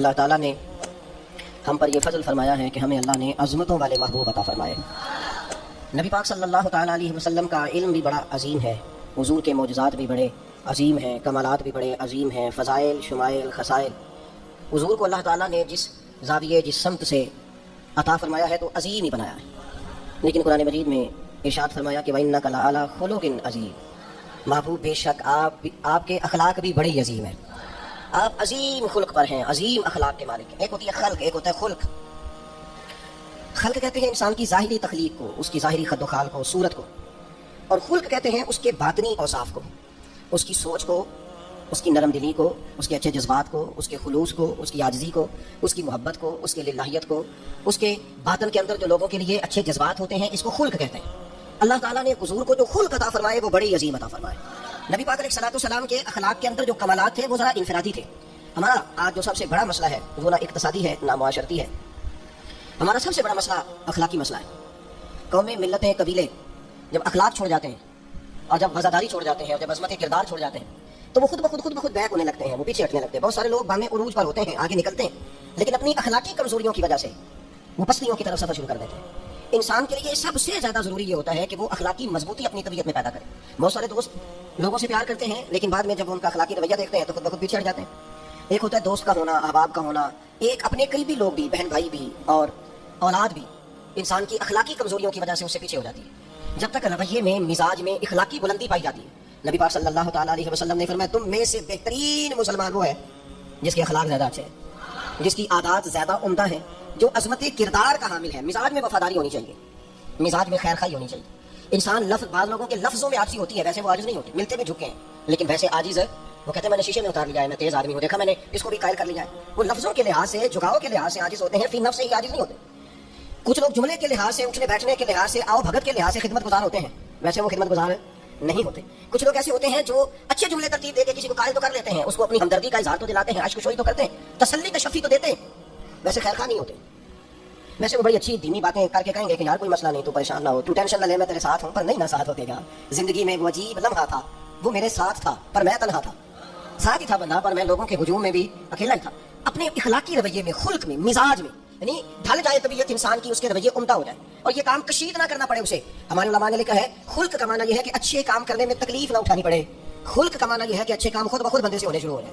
اللہ تعالیٰ نے ہم پر یہ فضل فرمایا ہے کہ ہمیں اللہ نے عظمتوں والے محبوب عطا فرمائے۔ نبی پاک صلی اللہ تعالیٰ علیہ وسلم کا علم بھی بڑا عظیم ہے، حضور کے معجزات بھی بڑے عظیم ہیں، کمالات بھی بڑے عظیم ہیں، فضائل شمائل خصائل۔ حضور کو اللہ تعالیٰ نے جس زاویے جس سمت سے عطا فرمایا ہے تو عظیم ہی بنایا ہے، لیکن قرآن مجید میں ارشاد فرمایا کہ وَإِنَّكَ لَعَلَىٰ خُلُقٍ عَظِيمٍ، محبوب بے شک آپ کے اخلاق بھی بڑے عظیم ہیں، آپ عظیم خلق پر ہیں، عظیم اخلاق کے مالک ہیں۔ ایک ہوتی ہے خلق، ایک ہوتا ہے خلق۔ خلق کہتے ہیں انسان کی ظاہری تخلیق کو، اس کی ظاہری خد و خال کو، صورت کو، اور خلق کہتے ہیں اس کے باطنی اوصاف کو، اس کی سوچ کو، اس کی نرم دلی کو، اس کے اچھے جذبات کو، اس کے خلوص کو، اس کی عاجزی کو، اس کی محبت کو، اس کے للہیت کو، اس کے باطن کے اندر جو لوگوں کے لیے اچھے جذبات ہوتے ہیں، اس کو خلق کہتے ہیں۔ اللہ تعالیٰ نے حضور کو جو خلق عطا فرمائے وہ بڑی عظیم عطا فرمائے۔ نبی پاک علیہ السلام کے اخلاق کے اندر جو کمالات تھے وہ ذرا انفرادی تھے۔ ہمارا آج جو سب سے بڑا مسئلہ ہے وہ نہ اقتصادی ہے نہ معاشرتی ہے، ہمارا سب سے بڑا مسئلہ اخلاقی مسئلہ ہے۔ قومیں، ملتیں، قبیلے جب اخلاق چھوڑ جاتے ہیں اور جب وفاداری چھوڑ جاتے ہیں اور جب عظمت کردار چھوڑ جاتے ہیں تو وہ خود بخود بیک ہونے لگتے ہیں، وہ پیچھے ہٹنے لگتے ہیں۔ بہت سارے لوگ بام عروج پر ہوتے ہیں، آگے نکلتے ہیں، لیکن اپنی اخلاقی کمزوریوں کی وجہ سے وہ پستیوں کی طرف سفر شروع کر دیتے ہیں۔ انسان کے لیے سب سے زیادہ ضروری یہ ہوتا ہے کہ وہ اخلاقی مضبوطی اپنی طبیعت میں پیدا کرے۔ بہت سارے دوست لوگوں سے پیار کرتے ہیں لیکن بعد میں جب وہ ان کا اخلاقی رویہ دیکھتے ہیں تو خود بخود پیچھے ہٹ جاتے ہیں۔ ایک ہوتا ہے دوست کا ہونا، احباب کا ہونا، ایک اپنے قریبی لوگ بھی، بہن بھائی بھی اور اولاد بھی انسان کی اخلاقی کمزوریوں کی وجہ سے اس سے پیچھے ہو جاتی ہے۔ جب تک رویے میں، مزاج میں اخلاقی بلندی پائی جاتی ہے، نبی پاک صلی اللہ تعالیٰ علیہ وسلم نے فرمایا تم میں سے بہترین مسلمان وہ ہے جس کے اخلاق زیادہ اچھے ہیں، جس کی عادات زیادہ عمدہ ہیں، جو عظمت کردار کا حامل ہے۔ مزاج میں وفاداری ہونی چاہیے، مزاج میں خیر خواہی ہونی چاہیے۔ انسان بعض لوگوں کے لفظوں میں عاجزی ہوتی ہے، ویسے وہ عاجز نہیں ہوتے، ملتے میں جھکے ہیں لیکن ویسے عاجز ہے۔ وہ کہتے ہیں میں نے شیشے میں اتار لیا ہے، میں تیز آدمی ہوں، دیکھا میں نے اس کو بھی قائل کر لیا ہے۔ وہ لفظوں کے لحاظ سے، جھکاؤ کے لحاظ سے عاجز ہوتے ہیں، فی نفس سے ہی عاجز نہیں ہوتے۔ کچھ لوگ جملے کے لحاظ سے، اٹھنے بیٹھنے کے لحاظ سے، آؤ بھگت کے لحاظ سے خدمت گزار ہوتے ہیں، ویسے وہ خدمت گزار نہیں ہوتے۔ کچھ لوگ ایسے ہوتے ہیں جو اچھے جملے ترتیب دے کے کسی کو قائل تو کر لیتے ہیں، اس کو اپنی ہمدردی کا اظہار تو دلاتے ہیں، عشق و شوئی تو کرتے ہیں، تسلی تشفی تو دیتے ہیں، ویسے خیر خواہ نہیں ہوتے۔ ویسے وہ بڑی اچھی دینی باتیں کر کے کہیں گے کہ یار کوئی مسئلہ نہیں، تو پریشان نہ ہو، تو ٹینشن نہ لے، میں تیرے ساتھ ہوں، پر نہیں نہ ساتھ ہوتے گا۔ زندگی میں وہ عجیب لمحہ تھا، وہ میرے ساتھ تھا پر میں تنہا تھا، ساتھ ہی تھا بندہ پر میں لوگوں کے ہجوم میں بھی اکیلا ہی تھا۔ اپنے اخلاقی رویے میں، خلق میں، مزاج میں، یعنی ڈھل جائے طبیعت انسان کی، اس کے رویے عمدہ ہو جائے اور یہ کام کشید نہ کرنا پڑے اسے۔ ہمارے علماء نے لکھا ہے خلق کا معنی یہ ہے کہ اچھے کام کرنے میں تکلیف نہ اٹھانی پڑے۔ خلق کا معنی یہ ہے کہ اچھے کام خود بخود بندے سے ہونے شروع ہو جائے،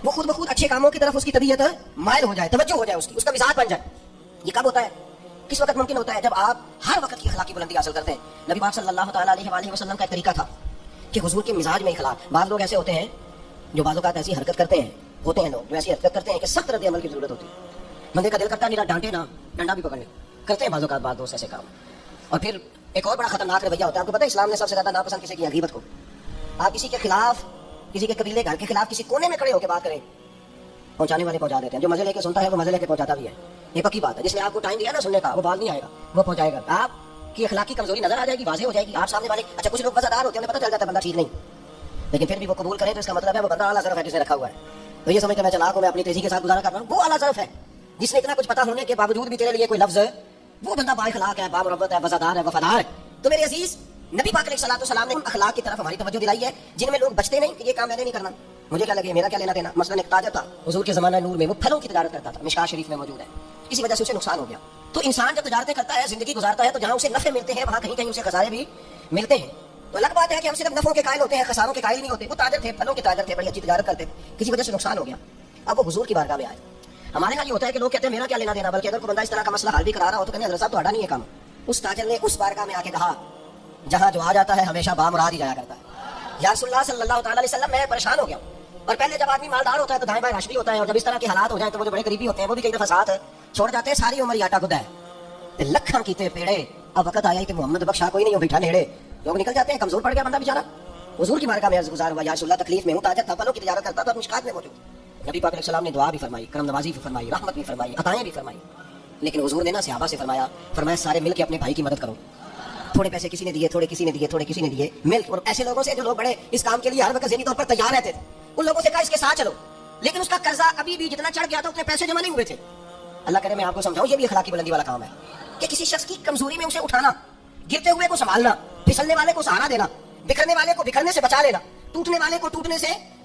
وہ خود بخود اچھے کاموں کی طرف اس کی طبیعت مائل ہو جائے، توجہ ہو جائے، اس کا مزاج بن جائے۔ یہ کب ہوتا ہے؟ کس وقت ممکن ہوتا ہے؟ جب آپ ہر وقت کی اخلاقی بلندی حاصل کرتے ہیں۔ نبی پاک صلی اللہ تعالیٰ علیہ وآلہ وسلم کا ایک طریقہ تھا کہ حضور کے مزاج میں اخلاق۔ بعض لوگ ایسے ہوتے ہیں جو بعض اوقات ایسی حرکت کرتے ہیں، ہوتے ہیں لوگ جو ایسی حرکت کرتے ہیں کہ سخت رد عمل کی ضرورت ہوتی ہے۔ بندے کا دل کرتا ہے نہ ڈانٹے نہ ڈنڈا بھی پکڑنے، کرتے ہیں بعض اوقات بعض دوست ایسے کام۔ اور پھر ایک اور بڑا خطرناک رویہ ہوتا ہے، آپ کو پتہ ہے اسلام نے سب سے زیادہ ناپسند کسی کی غیبت کو۔ آپ کسی کے خلاف، کسی کے قبیلے گھر کے خلاف کسی کونے میں کھڑے ہو کے بات کریں، پہنچانے والے پہنچا دیتے ہیں، جو مزے لے کے سنتا ہے وہ مزے لے کے پہنچاتا بھی ہے، یہ پکی بات ہے۔ جس نے آپ کو ٹائم دیا نا سننے کا، وہ بال نہیں آئے گا، وہ پہنچائے گا۔ آپ کی اخلاقی کمزوری نظر آ جائے گی، واضح ہو جائے گی، آپ سامنے والے اچھا کچھ لوگ وفادار ہوتے ہیں، انہیں پتہ چل جاتا ہے بندہ ٹھیک نہیں، لیکن پھر بھی وہ قبول کریں تو اس کا مطلب ہے وہ بندہ اعلیٰ ظرف ہے جس نے رکھا ہوا ہے۔ تو یہ سمجھ کے میں چلاک ہوں، میں اپنی تیزی کے ساتھ گزارا کر رہا ہوں، وہ اعلیٰ ظرف ہے جس نے اتنا کچھ پتا ہونے کے باوجود بھی تیرے لیے کوئی لفظ، وہ بندہ با اخلاق ہے، با مربت ہے، وفادار ہے، وفادار ہے۔ تو میرے عزیز، نبی پاک علیہ السلام نے اخلاق کی طرف ہماری توجہ دلائی ہے جن میں لوگ بچتے نہیں کہ یہ کام میں نے نہیں کرنا، مجھے کیا لگے، میرا کیا لینا دینا۔ مثلاً ایک تاجر تھا حضور کے زمانہ نور میں، وہ پھلوں کی تجارت کرتا تھا، مشکاۃ شریف میں موجود ہے، اسی وجہ سے اسے نقصان ہو گیا۔ تو انسان جب تجارتیں کرتا ہے، زندگی گزارتا ہے، تو جہاں اسے نفع ملتے ہیں وہاں کہیں کہیں اسے خسارے بھی ملتے ہیں۔ تو الگ بات ہے کہ ہم صرف نفعوں کے قائل ہوتے ہیں، خساروں کے قائل نہیں ہوتے۔ وہ تاجر تھے، پھلوں کے تاجر تھے، بڑی اچھی تجارت کرتے تھے، کسی وجہ سے نقصان ہو گیا، اب وہ حضور کی بارگاہ میں آئے۔ ہمارے یہاں یہ ہوتا ہے کہ لوگ کہتے ہیں میرا کیا لینا دینا، بلکہ اگر کوئی بندہ اس طرح کا مسئلہ حل بھی کرا رہا ہو تو کہتے ہیں حضرت صاحب تو نہیں ہے کام۔ اس تاجر نے اس بارگاہ میں آ کے کہا جہاں جو آ جاتا ہے ہمیشہ بامراد ہی جایا کرتا ہے، یا رسول اللہ صلی اللہ تعالیٰ علیہ وسلم میں پریشان ہو گیا ہوں۔ اور پہلے جب آدمی مالدار ہوتا ہے تو دائیں بائیں رش بھی ہوتا ہے، اور جب اس طرح کے حالات ہو جائیں تو وہ جو بڑے قریبی ہوتے ہیں وہ بھی کئی دفعہ ساتھ چھوڑ جاتے ہیں، ساری عمر آٹا گدا ہے، لکھاں کیتے پیڑے، اب وقت آیا ہی تو محمد بخشا کوئی نہیں ہو بیٹھا نیڑے، لوگ نکل جاتے ہیں، کمزور پڑ گیا بندہ بیچارہ۔ حضور کی بارگاہ میں عرض گزار ہوا، یا رسول اللہ تکلیف میں ہوں، تاجر تھا، پھلوں کی تجارت کرتا تھا، مشکات میں موجود۔ نبی پاک علیہ السلام نے دعا بھی فرمائی، کرم نوازی بھی فرمائی، رحمت بھی فرمائی، عطائیں بھی فرمائی، لیکن حضور نے نا صحابہ سے فرمایا سارے مل کے اپنے بھائی کی مدد کرو۔ تھوڑے پیسے کسی نے دیے، تھوڑے کسی نے دیے، تھوڑے کسی نے دیے، مل، اور ایسے لوگوں سے جو لوگ بڑے اس کام کے لیے ہر وقت ذہنی طور پر تیار رہتے تھے، ان لوگوں سے کہا اس کے ساتھ چلو، لیکن اس کا قرضہ ابھی بھی جتنا چڑھ گیا تھا اتنے پیسے جمع نہیں ہوئے تھے۔ اللہ کرے میں آپ کو سمجھاؤں، یہ بھی اخلاقی بلندی والا کام ہے کہ کسی شخص کی کمزوری میں اسے اٹھانا، گرتے ہوئے کو سنبھالنا، پھسلنے والے کو سہارا دینا، بکھرنے والے کو بکھرنے سے بچا لینا، ٹوٹنے والے کو ٹوٹنے سے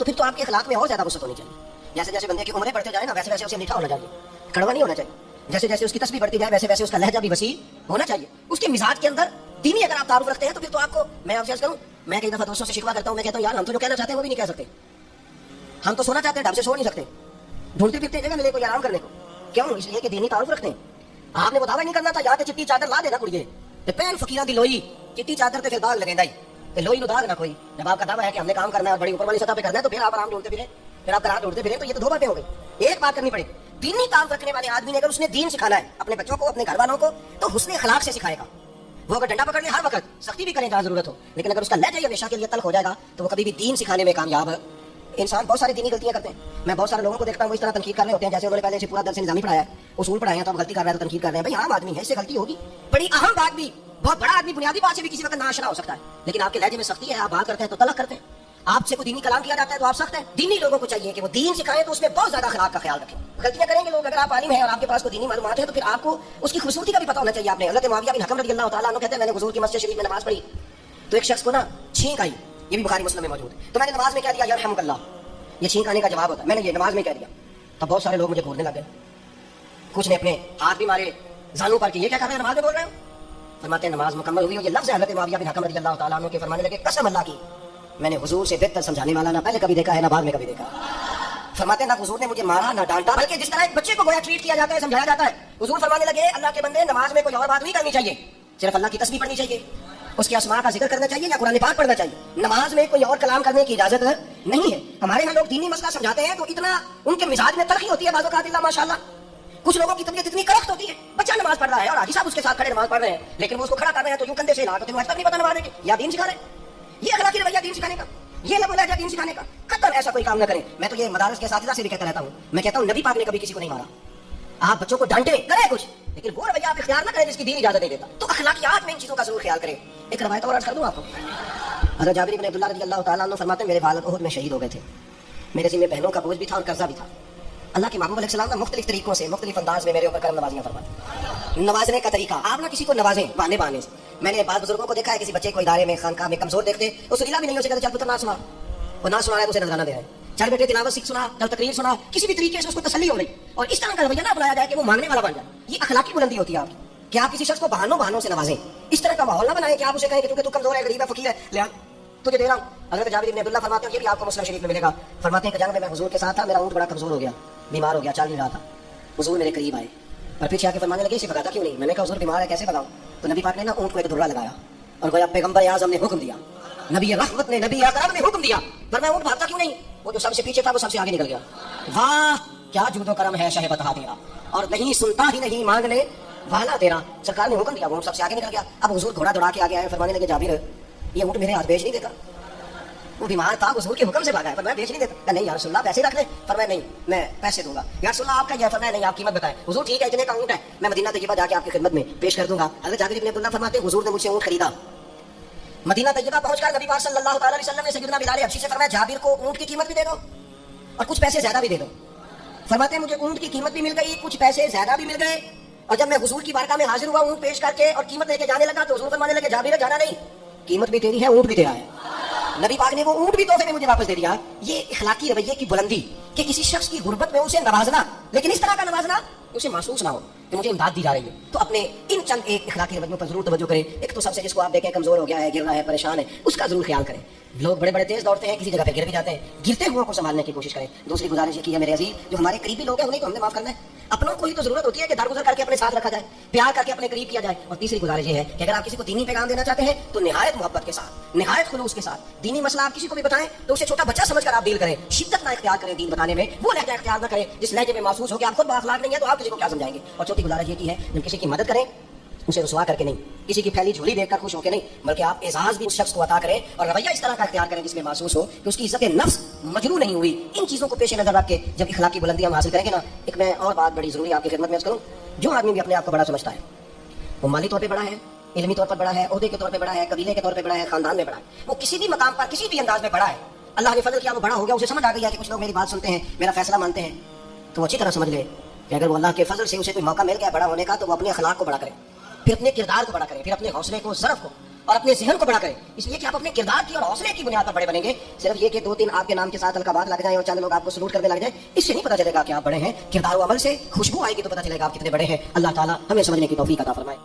تو پھر تو آپ کے اخلاق میں اور زیادہ وسعت ہونی چاہیے. جیسے جیسے بندے کی عمریں بڑھتے جائیں نا ویسے ویسے اسے میٹھا ہونا چاہیے, کڑوا نہیں ہونا چاہیے. جیسے جیسے اس کی تسبیح بڑھتی جائے ویسے ویسے اس کا لہجہ بھی وسیع ہونا چاہیے. اس کے مزاج کے اندر دینی اگر آپ تعارف رکھتے ہیں تو پھر تو آپ کو, میں آپ سے عرض کروں, میں کئی دفعہ دوستوں سے شکوہ کرتا ہوں, میں کہتا ہوں یار ہم تو جو کہنا چاہتے ہیں وہ بھی نہیں کہہ سکتے. ہم تو سونا چاہتے ہیں ڈھنگ سے سو نہیں سکتے, ڈھونڈتے پھرتے جگہ ملے کوئی آرام کرنے کو. کیوں؟ اس لیے کہ دینی تعارف رکھتے ہیں. آپ نے وہ دعویٰ نہیں کرنا تھا, یا تے چٹی چادر لا دینا کڑیے تے پہن فقیراں دی لوئی, چٹی چادر تے پھر داغ لگیندا ہی تے لوئی نو داغ نہ کوئی. جب آپ کا دعویٰ ہے کہ ہم نے کام کرنا ہے اور بڑی اوپر والی سطح پہ کرنا ہے تو پھر آپ آرام ڈھونڈتے پھریں, پھر آپ گراہ ڈھونڈتے پھریں, تو یہ تو دو باتیں ہو گئی. ایک بات کرنی پڑے, دینی تعارف رکھنے والے آدمی نے اگر اس نے دین سکھانا ہے اپنے بچوں کو, اپنے گھر والوں کو, تو حسن اخلاق سے سکھائے گا. وہ اگر ڈنڈا پکڑ لے ہر وقت سختی بھی کریں جہاں ضرورت ہو, لیکن اگر اس کا لہجہ ہمیشہ کے لیے تلخ ہو جائے گا تو وہ کبھی بھی دین سکھانے میں کامیاب. انسان بہت ساری دینی غلطیاں کرتے ہیں. میں بہت سارے لوگوں کو دیکھتا ہوں وہ اس طرح تنقید کر رہے ہوتے ہیں جیسے انہوں نے پہلے سے پورا درس نظامی پڑھایا ہے, اصول پڑھائے ہیں, تو اب غلطی کر رہے ہیں تو تنقید کر رہے ہیں. بھائی عام آدمی ہے, اس سے غلطی ہوگی. بڑی اہم بات بھی, بہت بڑا آدمی بنیادی بات سے بھی کسی وقت ناشنا ہو سکتا ہے, لیکن آپ کے لہجے میں سختی ہے, آپ بات کرتے ہیں تو تلخ کرتے ہیں. آپ سے کوئی دینی کلام کیا جاتا ہے تو آپ سخت ہیں. دینی لوگوں کو چاہیے کہ وہ دین سکھائیں تو اس میں بہت زیادہ اخلاق کا خیال رکھیں. غلطیاں کریں گے لوگ. اگر آپ عالم ہیں اور آپ کے پاس کوئی دینی معلومات ہے تو پھر آپ کو اس کی خوبصورتی کا بھی پتہ ہونا چاہیے. آپ نے حضرت معاویہ بن حکم رضی اللہ تعالیٰ عنہ کہتے ہیں میں نے حضور کی مسجد شریف میں نماز پڑھی تو ایک شخص کو نا چھینک آئی, یہ بھی بخاری مسلم میں موجود ہے, تو میں نے نماز میں کہہ دیا یرحمک اللہ. یہ چھینک آنے کا جواب ہوتا ہے, میں نے یہ نماز میں کہہ دیا. تب بہت سارے لوگ مجھے گھورنے لگ گئے, کچھ نے اپنے ہاتھ بھی مارے زانوں پر کہ یہ کیا کر رہے ہیں, نماز میں بول رہے ہو. فرماتے ہیں نماز مکمل ہوئی, یہ لفظ ہے حضرت معاویہ بن حکم رضی اللہ تعالیٰ عنہ کے, فرمانے لگے قسم اللہ کی میں نے حضور سے بہتر سمجھانے والا نہ پہلے کبھی دیکھا ہے نہ بعد میں کبھی دیکھا. فرماتے ہیں نہ حضور نے مجھے مارا نہ ڈانٹا, بلکہ جس طرح ایک بچے کو گویا ٹریٹ کیا جاتا ہے, سمجھایا جاتا ہے. حضور فرمانے لگے اللہ کے بندے نماز میں کوئی اور بات نہیں کرنی چاہیے, صرف اللہ کی تسبیح پڑھنی چاہیے, اس کے اسماء کا ذکر کرنا چاہیے یا قرآن پاک پڑھنا چاہیے. نماز میں کوئی اور کلام کرنے کی اجازت نہیں ہے. ہمارے یہاں لوگ دینی مسئلہ سمجھاتے ہیں تو اتنا ان کے مزاج میں تلخی ہوتی ہے بعض اوقات, اللہ ماشاء اللہ. کچھ لوگوں کی طبیعت اتنی کرخت ہوتی ہے, بچہ نماز پڑھ رہا ہے اور حاجی صاحب اس کے ساتھ کھڑے نماز پڑھ رہے ہیں, لیکن وہ اس کو کھڑا کر رہے ہیں تو یوں کندھے سے لا کے تمہیں آج تک نہیں پتا نماز ہے یا دین سکھا رہے ہیں. یہ اخلاقی رویہ دین سکھانے کا, یہ لب لہجہ دین سکھانے کا, قطعاً ایسا کوئی کام نہ کریں. میں تو یہ مدارس کے اساتذہ سے بھی کہتا رہتا ہوں, میں کہتا ہوں نبی پاک نے کبھی کسی کو نہیں مارا. آپ بچوں کو ڈانٹیں کریں کچھ, لیکن وہ رویہ آپ اختیار نہ کریں جس کی دین اجازت نہیں دیتا. تو اخلاقیات میں ان چیزوں کا ضرور خیال کریں. ایک روایت اور عرض کر دوں آپ کو. حضرت جابر بن عبداللہ رضی اللہ تعالیٰ عنہ فرماتے ہیں میرے والد احد میں شہید ہو گئے تھے, میرے ذمہ بہنوں کا بوجھ بھی تھا اور قرضہ بھی تھا. اللہ کے محبوب علیہ السلام نے مختلف طریقوں سے مختلف انداز میں میرے اوپر کرم نوازیاں فرمائی. نوازنے کا طریقہ, آپ نہ کسی کو نوازیں بہانے بہانے سے. میں نے بعض بزرگوں کو دیکھا ہے کسی بچے کو ادارے میں خانقاہ میں کمزور دیکھتے, اس ریلا بھی نہیں ہو سکتا, چل پتر نہ سنا, وہ نہ سنا ہے تو اسے نذرانہ دے رہے ہیں, چل بیٹے تلاوت سیکھ, سنا چل تقریر سنا, کسی بھی طریقے سے اس کو تسلی ہو رہی, اور اس طرح کا رویہ نہ اپنایا جائے کہ وہ مانگنے والا بن جائے. یہ اخلاقی بلندی ہوتی ہے آپ کی کہ آپ کسی شخص کو بہانوں سے نوازیں. اس طرح کا ماحول نہ بنائیں کہ آپ اسے کہیں کہ تو کمزور ہے, غریب ہے, فقیر ہے, لیا تجھے دے رہا ہوں. حضرت جابر بن عبداللہ فرماتے ہیں, یہ بھی آپ کو مسلم شریف میں ملے گا, فرماتے ہیں کہ جنگ میں حضور کے ساتھ تھا, میرا اونٹ بڑا کمزور ہو گیا, بیمار ہو گیا, چل نہیں رہا تھا. حضور میرے قریب آئے اور پیچھے آ کے فرمانے لگے اسے بھگاتا کیوں نہیں. میں نے کہا حضور بیمار ہے کیسے بھگاؤں. تو نبی پاک نے نا اونٹ کو ایک درہ لگایا اور گویا پیغمبر اعظم نے حکم دیا, نبی رحمت نے, نبی اکرم نے حکم دیا, فرمایا اونٹ بھاگتا کیوں نہیں. وہ جو سب سے پیچھے تھا وہ سب سے آگے نکل گیا. واہ کیا جود و کرم ہے شہ بتہا تیرا, اور نہیں سنتا ہی نہیں مانگنے والا تیرا. سرکار نے حکم دیا, وہ سب سے آگے نکل گیا. اب حضور گھوڑا دوڑا کے آگے آئے, فرمانے لگے جابر یہ اونٹ میرے ہاتھ بیچ نہیں دیتا. وہ بیمار تھا, حضور کے حکم سے بھاگا ہے, فرمایا بیچ نہیں دیتا. کہ نہیں یا رسول اللہ پیسے رکھ لیں. فرمایا نہیں میں پیسے دوں گا. یا رسول اللہ آپ کا یہ, فرمایا نہیں آپ قیمت بتائیں. حضور ٹھیک ہے اتنے کا اونٹ ہے, میں مدینہ طیبہ جا کے آپ کی خدمت میں پیش کر دوں گا. حضرت جابر بن عبداللہ فرماتے ہیں حضور نے مجھ سے اونٹ خریدا. مدینہ طیبہ پہنچ کر نبی پاک صلی اللہ تعالی علیہ وسلم نے سیدنا بلال حبشی سے فرمایا جابر کو اونٹ کی قیمت بھی دے دو اور کچھ پیسے زیادہ بھی دے دو. فرماتے ہیں مجھے اونٹ کی قیمت بھی مل گئی, کچھ پیسے زیادہ بھی مل گئے, اور جب میں حضور کی بارگاہ میں حاضر ہوا اونٹ پیش کر کے اور قیمت لے کے جانے لگا تو حضور فرمانے لگے جابر جانا نہیں, قیمت بھی تیری ہے, اونٹ بھی تیرا ہے. نبی پاک نے وہ اونٹ بھی تحفے میں مجھے واپس دے دیا. یہ اخلاقی رویے کی بلندی کہ کسی شخص کی غربت میں اسے نوازنا, لیکن اس طرح کا نوازنا اسے محسوس نہ ہو کہ مجھے امداد دی جا رہی ہے. تو اپنے ان چند ایک اخلاقی رویوں پر ضرور توجہ کریں. ایک تو سب سے جس کو آپ دیکھیں کمزور ہو گیا ہے, گر رہا ہے, پریشان ہے, اس کا ضرور خیال کریں. لوگ بڑے بڑے تیز دوڑتے ہیں, کسی جگہ پہ گر بھی جاتے ہیں, گرتے ہوئے کو سنبھالنے کی کوشش کریں. دوسری گزارش یہ کی ہے میرے عزیز, جو ہمارے قریبی لوگ ہیں انہیں کو ہم نے معاف کرنا ہے. اپنوں کو ہی تو ضرورت ہوتی ہے کہ درگزر کر کے اپنے ساتھ رکھا جائے, پیار کر کے اپنے قریب کیا جائے. اور تیسری گزارش یہ ہے کہ اگر آپ کسی کو دینی پیغام دینا چاہتے ہیں تو نہایت محبت کے ساتھ, نہایت خلوص کے ساتھ دینی مسئلہ آپ کسی کو بھی بتائیں تو اسے چھوٹا بچہ سمجھ کر آپ ڈیل کریں. شدت نہ اختیار کریں دین بتانے میں, وہ لہجہ اختیار نہ کریں جس لہجے میں محسوس ہو کہ آپ خود بااخلاق نہیں ہے تو آپ کسی کو کیا سمجھائیں گے. اور چوتھی گزارش یہ کی ہے جب کسی کی مدد کریں اسے رسوا کر کے نہیں, کسی کی پھیلی جھولی دیکھ کر خوش ہو کے نہیں, بلکہ آپ اعزاز بھی اس شخص کو عطا کریں اور رویہ اس طرح کا اختیار کریں جس میں محسوس ہو کہ اس کی عزت نفس مجروح نہیں ہوئی. ان چیزوں کو پیش نظر رکھ کے جب اخلاقی بلندی ہم حاصل کریں گے نا. ایک میں اور بات بڑی ضروری آپ کی خدمت میں عرض کروں, جو آدمی بھی اپنے آپ کو بڑا سمجھتا ہے, وہ مالی طور پہ بڑا ہے, علمی طور پر بڑا ہے, عہدے کے طور پہ بڑا ہے, قبیلے کے طور پہ بڑا ہے, خاندان میں بڑا ہے, وہ کسی بھی مقام پر کسی بھی انداز میں بڑا ہے, اللہ نے فضل کیا وہ بڑا ہو گیا, اسے سمجھ آ گئی ہے کہ کچھ لوگ میری بات سنتے ہیں, میرا فیصلہ مانتے ہیں, تو وہ اچھی طرح سمجھ لے کہ اگر وہ اللہ کے فضل سے اسے کوئی موقع مل گیا بڑا ہونے کا تو وہ اپنے اخلاق کو بڑا کرے, پھر اپنے کردار کو بڑا کرے, پھر اپنے حوصلے کو, ضرف کو اور اپنے ذہن کو بڑا کریں، اس لیے کہ آپ اپنے کردار کی اور حوصلے کی بنیاد پر بڑے بنیں گے. صرف یہ کہ 2-3 آپ کے نام کے ساتھ القابات لگ جائیں اور 4 لوگ آپ کو سلوٹ کرنے لگ جائیں، اس سے نہیں پتہ چلے گا کہ آپ بڑے ہیں. کردار و عمل سے خوشبو آئے گی تو پتہ چلے گا آپ کتنے بڑے ہیں. اللہ تعالیٰ ہمیں سمجھنے کی توفیق عطا فرمائے.